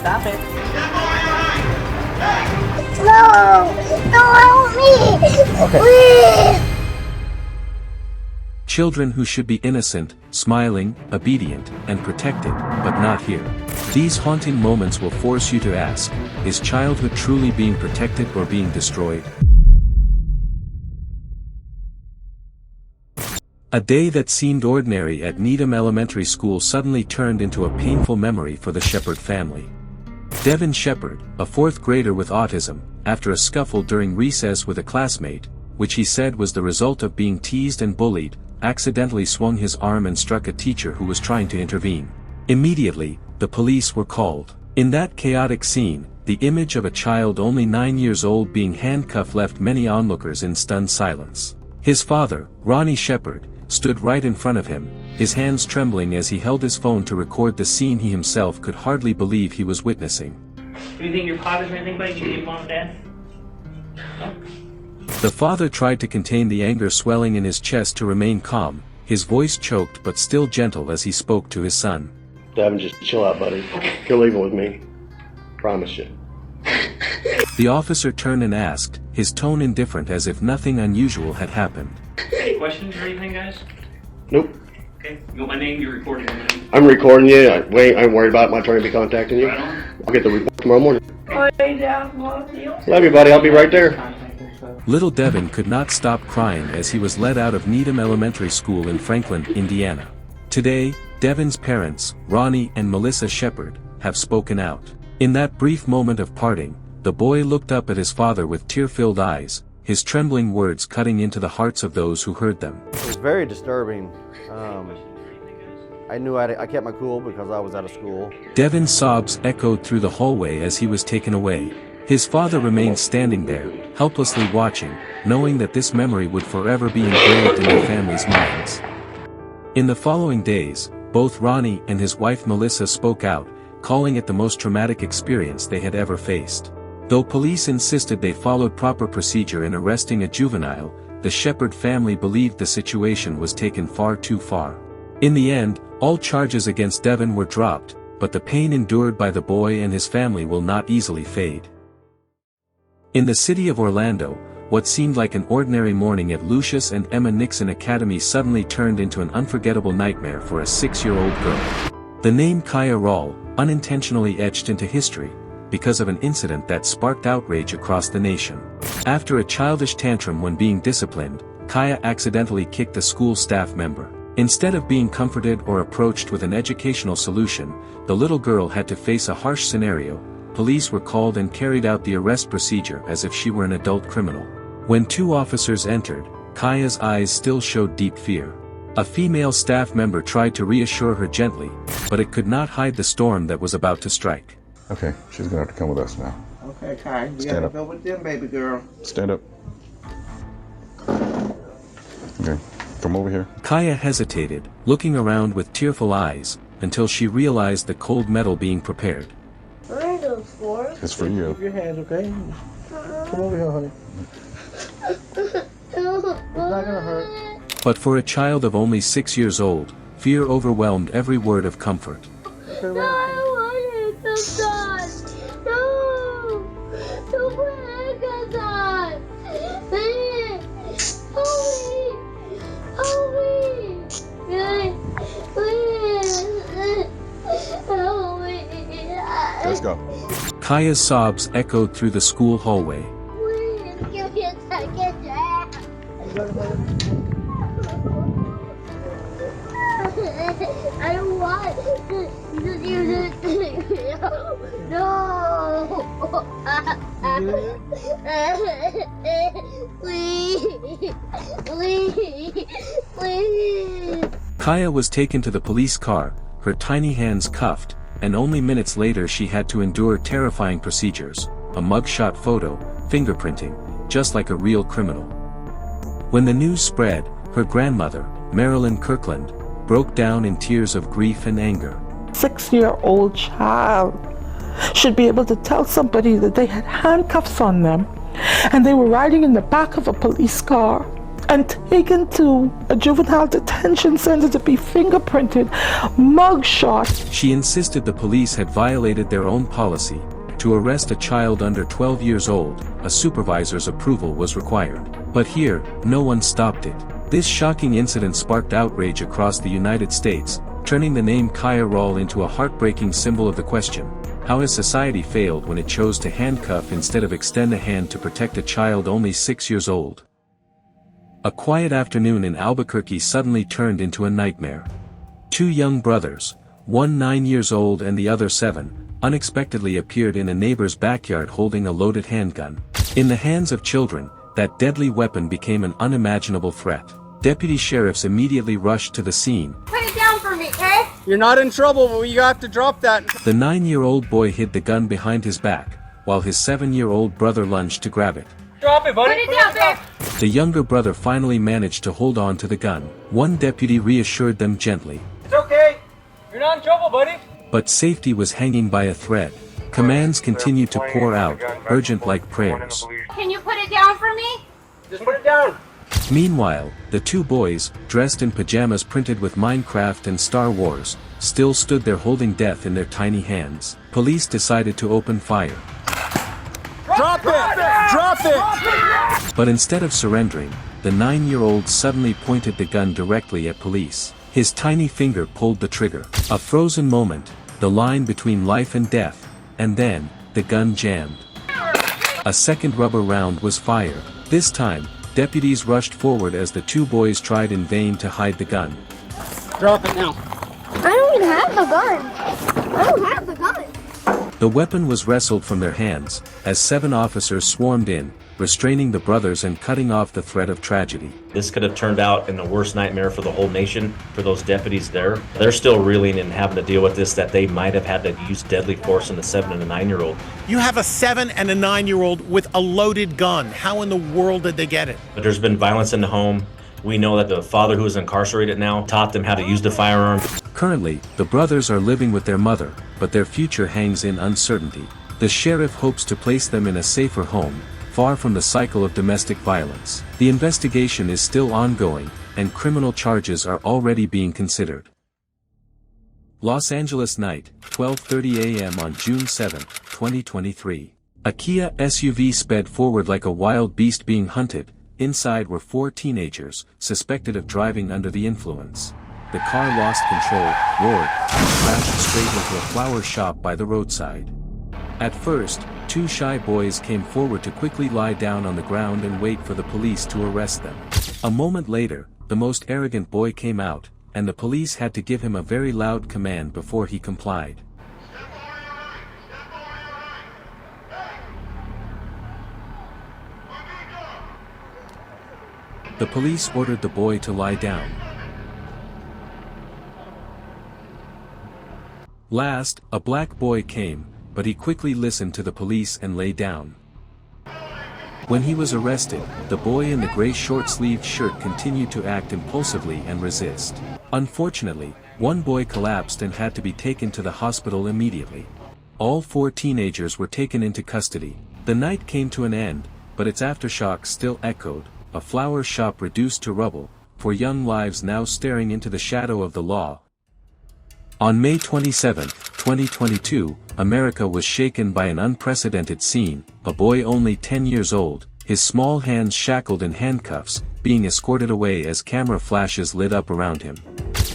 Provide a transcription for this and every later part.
stop it. No! Don't help me! Please! Children who should be innocent, smiling, obedient, and protected, but not here. These haunting moments will force you to ask, is childhood truly being protected or being destroyed? A day that seemed ordinary at Needham Elementary School suddenly turned into a painful memory for the Shepherd family. Devin Shepherd, a fourth grader with autism, after a scuffle during recess with a classmate, which he said was the result of being teased and bullied, accidentally swung his arm and struck a teacher who was trying to intervene. Immediately, the police were called. In that chaotic scene, the image of a child only 9 years old being handcuffed left many onlookers in stunned silence. His father, Ronnie Shepherd, stood right in front of him, his hands trembling as he held his phone to record the scene he himself could hardly believe he was witnessing. Do you think your father's or anything, buddy? You need mom and dad? The father tried to contain the anger swelling in his chest to remain calm, his voice choked but still gentle as he spoke to his son. Devin, just chill out, buddy. You're leaving with me. Promise you. The officer turned and asked, his tone indifferent as if nothing unusual had happened. Any questions or anything, guys? Nope. Okay, you got my name, you're recording everything. I'm recording you. I ain't worried about my attorney be contacting you. Right on. I'll get the report tomorrow morning. Love Love you, buddy. I'll be right there. Little Devin could not stop crying as he was led out of Needham Elementary School in Franklin, Indiana. Today, Devin's parents, Ronnie and Melissa Shepherd, have spoken out. In that brief moment of parting, the boy looked up at his father with tear-filled eyes, his trembling words cutting into the hearts of those who heard them. It was very disturbing. I knew I kept my cool because I was out of school. Devin's sobs echoed through the hallway as he was taken away. His father remained standing there, helplessly watching, knowing that this memory would forever be engraved in their family's minds. In the following days, both Ronnie and his wife Melissa spoke out, calling it the most traumatic experience they had ever faced. Though police insisted they followed proper procedure in arresting a juvenile, the Shepherd family believed the situation was taken far too far. In the end, all charges against Devin were dropped, but the pain endured by the boy and his family will not easily fade. In the city of Orlando, what seemed like an ordinary morning at Lucius and Emma Nixon Academy suddenly turned into an unforgettable nightmare for a 6-year-old girl. The name Kaya Rawl, unintentionally etched into history, because of an incident that sparked outrage across the nation. After a childish tantrum when being disciplined, Kaya accidentally kicked a school staff member. Instead of being comforted or approached with an educational solution, the little girl had to face a harsh scenario. Police were called and carried out the arrest procedure as if she were an adult criminal. When 2 officers entered, Kaya's eyes still showed deep fear. A female staff member tried to reassure her gently, but it could not hide the storm that was about to strike. Okay, she's gonna have to come with us now. Okay, Kai, you Stand gotta up. go with them, baby girl. Stand up. Okay, come over here. Kaya hesitated, looking around with tearful eyes, until she realized the cold metal being prepared. What are those for? It's for you. Keep your hands, okay? Come over here, honey. It's not gonna hurt. But for a child of only 6 years old, fear overwhelmed every word of comfort. Okay, No, right. I want it to die. No! Don't put handcuffs on. Please! Help me! Please! Help me! Let's go. Kaya's sobs echoed through the school hallway. Please give me a second chance. I don't want to do this. No. Please. Please. Please. Kaya was taken to the police car, her tiny hands cuffed, and only minutes later she had to endure terrifying procedures, a mugshot photo, fingerprinting, just like a real criminal. When the news spread, her grandmother, Marilyn Kirkland, broke down in tears of grief and anger. 6-year-old child should be able to tell somebody that they had handcuffs on them and they were riding in the back of a police car and taken to a juvenile detention center to be fingerprinted, mugshot. She insisted the police had violated their own policy. To arrest a child under 12 years old, a supervisor's approval was required. But here, no one stopped it. This shocking incident sparked outrage across the United States, turning the name Kaya Rawl into a heartbreaking symbol of the question: how has society failed when it chose to handcuff instead of extend a hand to protect a child only 6 years old? A quiet afternoon in Albuquerque suddenly turned into a nightmare. Two young brothers, one 9 years old and the other 7, unexpectedly appeared in a neighbor's backyard holding a loaded handgun. In the hands of children, that deadly weapon became an unimaginable threat. Deputy sheriffs immediately rushed to the scene. Put it down for me, okay? You're not in trouble, but you have to drop that. The 9-year-old boy hid the gun behind his back, while his 7-year-old brother lunged to grab it. Drop it, buddy. Put it down, babe. The younger brother finally managed to hold on to the gun. One deputy reassured them gently. It's okay. You're not in trouble, buddy. But safety was hanging by a thread. Commands continued to pour out, urgent like prayers. Can you put it down for me? Just put it down. Meanwhile, the two boys, dressed in pajamas printed with Minecraft and Star Wars, still stood there holding death in their tiny hands. Police decided to open fire. Drop it! Drop it! But instead of surrendering, the 9-year-old suddenly pointed the gun directly at police. His tiny finger pulled the trigger. A frozen moment, the line between life and death, and then, the gun jammed. A second rubber round was fired. This time, deputies rushed forward as the two boys tried in vain to hide the gun. Drop it now. I don't even have the gun. I don't have the gun. The weapon was wrestled from their hands, as 7 officers swarmed in, restraining the brothers and cutting off the threat of tragedy. This could have turned out in the worst nightmare for the whole nation, for those deputies there. They're still reeling and having to deal with this, that they might have had to use deadly force in the 7 and a 9-year-old. You have a 7 and a 9-year-old with a loaded gun. How in the world did they get it? But there's been violence in the home. We know that the father who is incarcerated now taught them how to use the firearm. Currently, the brothers are living with their mother, but their future hangs in uncertainty. The sheriff hopes to place them in a safer home, far from the cycle of domestic violence. The investigation is still ongoing, and criminal charges are already being considered. Los Angeles night, 12:30 a.m. on June 7, 2023. A Kia SUV sped forward like a wild beast being hunted. Inside were 4 teenagers, suspected of driving under the influence. The car lost control, roared, and crashed straight into a flower shop by the roadside. At first, 2 shy boys came forward to quickly lie down on the ground and wait for the police to arrest them. A moment later, the most arrogant boy came out, and the police had to give him a very loud command before he complied. The police ordered the boy to lie down. Last, a black boy came, but he quickly listened to the police and lay down. When he was arrested, the boy in the gray short-sleeved shirt continued to act impulsively and resist. Unfortunately, one boy collapsed and had to be taken to the hospital immediately. All 4 teenagers were taken into custody. The night came to an end, but its aftershocks still echoed, a flower shop reduced to rubble, for young lives now staring into the shadow of the law. On May 27, 2022, America was shaken by an unprecedented scene, a boy only 10 years old, his small hands shackled in handcuffs, being escorted away as camera flashes lit up around him.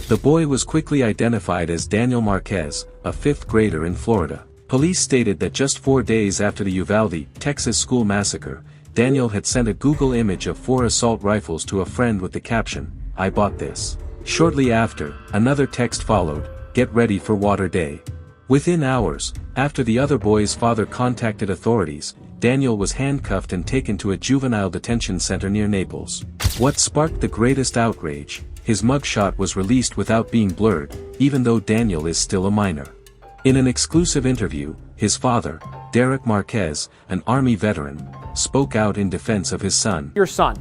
The boy was quickly identified as Daniel Marquez, a 5th grader in Florida. Police stated that just 4 days after the Uvalde, Texas school massacre, Daniel had sent a Google image of 4 assault rifles to a friend with the caption, "I bought this." Shortly after, another text followed, "Get ready for water day." Within hours, after the other boy's father contacted authorities, Daniel was handcuffed and taken to a juvenile detention center near Naples. What sparked the greatest outrage? His mugshot was released without being blurred, even though Daniel is still a minor. In an exclusive interview, his father, Derek Marquez, an Army veteran, spoke out in defense of his son. Your son,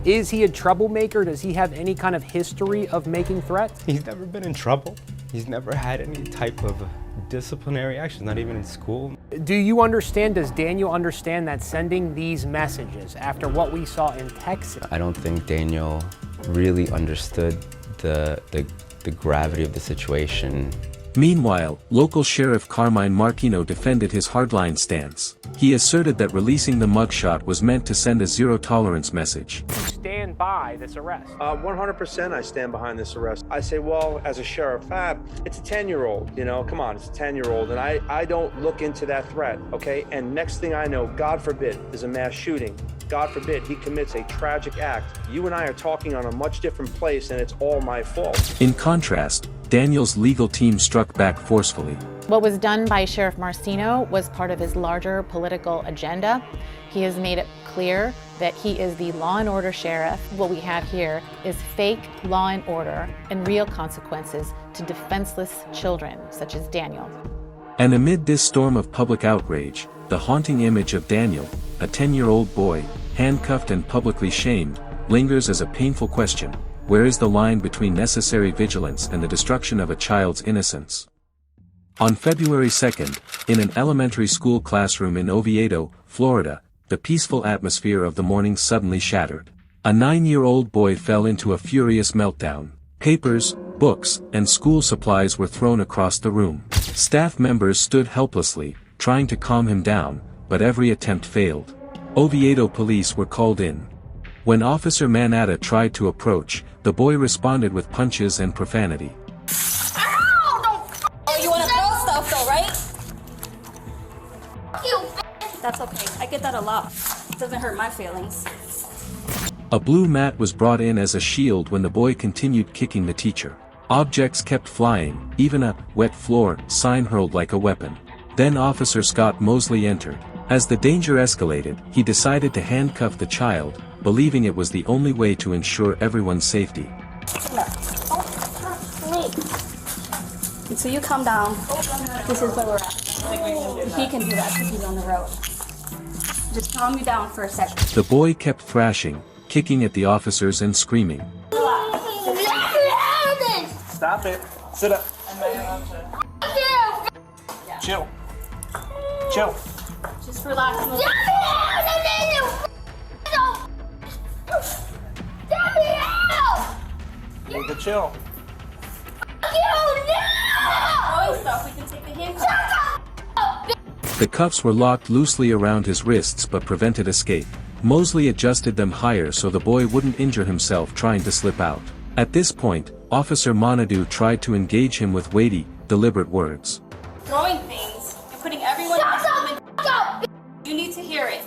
is he a troublemaker? Does he have any kind of history of making threats? He's never been in trouble. He's never had any type of disciplinary action, not even in school. Do you understand, does Daniel understand that sending these messages after what we saw in Texas? I don't think Daniel really understood the gravity of the situation. Meanwhile, local Sheriff Carmine Marquino defended his hardline stance. He asserted that releasing the mugshot was meant to send a zero-tolerance message. Stand by this arrest. 100% I stand behind this arrest. I say, well, as a sheriff, it's a 10-year-old, you know, come on, it's a 10-year-old, and I don't look into that threat, okay? And next thing I know, God forbid, is a mass shooting. God forbid, he commits a tragic act. You and I are talking on a much different place, and it's all my fault. In contrast, Daniel's legal team struck back forcefully. What was done by Sheriff Marcino was part of his larger political agenda. He has made it clear that he is the law and order sheriff. What we have here is fake law and order and real consequences to defenseless children, such as Daniel. And amid this storm of public outrage, the haunting image of Daniel, a 10-year-old boy, handcuffed and publicly shamed, lingers as a painful question. Where is the line between necessary vigilance and the destruction of a child's innocence? On February 2nd, in an elementary school classroom in Oviedo, Florida, the peaceful atmosphere of the morning suddenly shattered. A 9-year-old boy fell into a furious meltdown. Papers, books, and school supplies were thrown across the room. Staff members stood helplessly, trying to calm him down, but every attempt failed. Oviedo police were called in. When Officer Manata tried to approach, the boy responded with punches and profanity. Oh, you want to throw stuff though, right? That's okay. I get that a lot. It doesn't hurt my feelings. A blue mat was brought in as a shield when the boy continued kicking the teacher. Objects kept flying, even a wet floor sign hurled like a weapon. Then Officer Scott Mosley entered. As the danger escalated, he decided to handcuff the child, believing it was the only way to ensure everyone's safety. So you calm down. This is where we're at. He can do that because he's on the road. Just calm you down for a second. The boy kept thrashing, kicking at the officers and screaming. Stop it. Sit up. Chill. Chill. Just relax. Need to chill. Stuff. We can take the handcuffs. The cuffs were locked loosely around his wrists but prevented escape. Mosley adjusted them higher so the boy wouldn't injure himself trying to slip out. At this point, Officer Monadu tried to engage him with weighty, deliberate words. Throwing things and putting everyone else in the You need to hear it.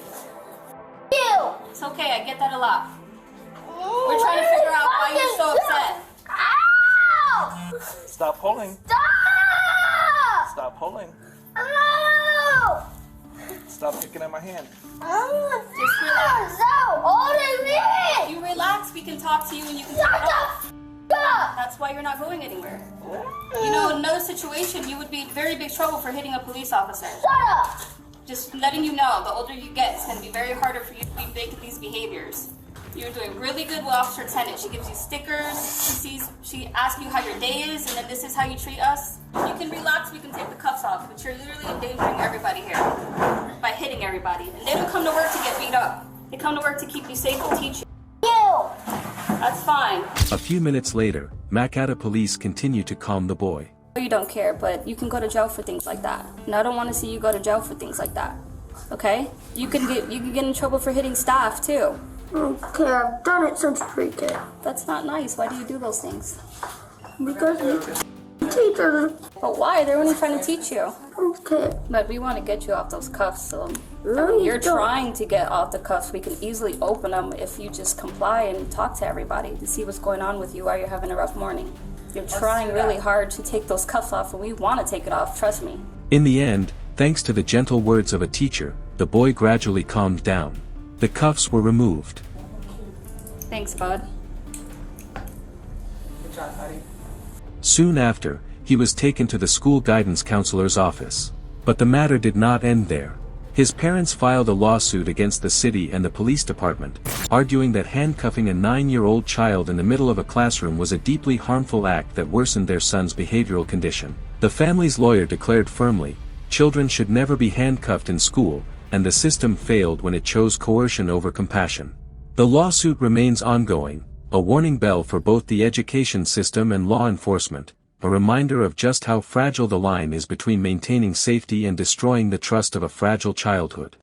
It's okay, I get that a lot. We're trying to figure out why you're so upset. Stop pulling. Stop pulling. Stop kicking at my hand. Just relax. You relax, we can talk to you and you can take it off. That's why you're not going anywhere. You know, in another situation, you would be in very big trouble for hitting a police officer. Just letting you know, the older you get, it's going to be very harder for you to be big at these behaviors. You're doing really good with Officer Tennant. She gives you stickers, she asks you how your day is, and then this is how you treat us. You can relax, we can take the cuffs off, but you're literally endangering everybody here by hitting everybody. And they don't come to work to get beat up. They come to work to keep you safe and teach you. That's fine. A few minutes later, Makata police continued to calm the boy. You don't care, but you can go to jail for things like that. And I don't want to see you go to jail for things like that. Okay? You can get in trouble for hitting staff too. Okay, I've done it since pre-K. That's not nice. Why do you do those things? Because the teachers. But why? They're only trying to teach you. Okay. But we want to get you off those cuffs, so I mean, you're trying to get off the cuffs. We can easily open them if you just comply and talk to everybody to see what's going on with you while you're having a rough morning. You're trying really hard to take those cuffs off, and we want to take it off, trust me. In the end, thanks to the gentle words of a teacher, the boy gradually calmed down. The cuffs were removed. Thanks, bud. Good job, buddy. Soon after, he was taken to the school guidance counselor's office. But the matter did not end there. His parents filed a lawsuit against the city and the police department, arguing that handcuffing a 9-year-old child in the middle of a classroom was a deeply harmful act that worsened their son's behavioral condition. The family's lawyer declared firmly, children should never be handcuffed in school, and the system failed when it chose coercion over compassion. The lawsuit remains ongoing, a warning bell for both the education system and law enforcement, a reminder of just how fragile the line is between maintaining safety and destroying the trust of a fragile childhood.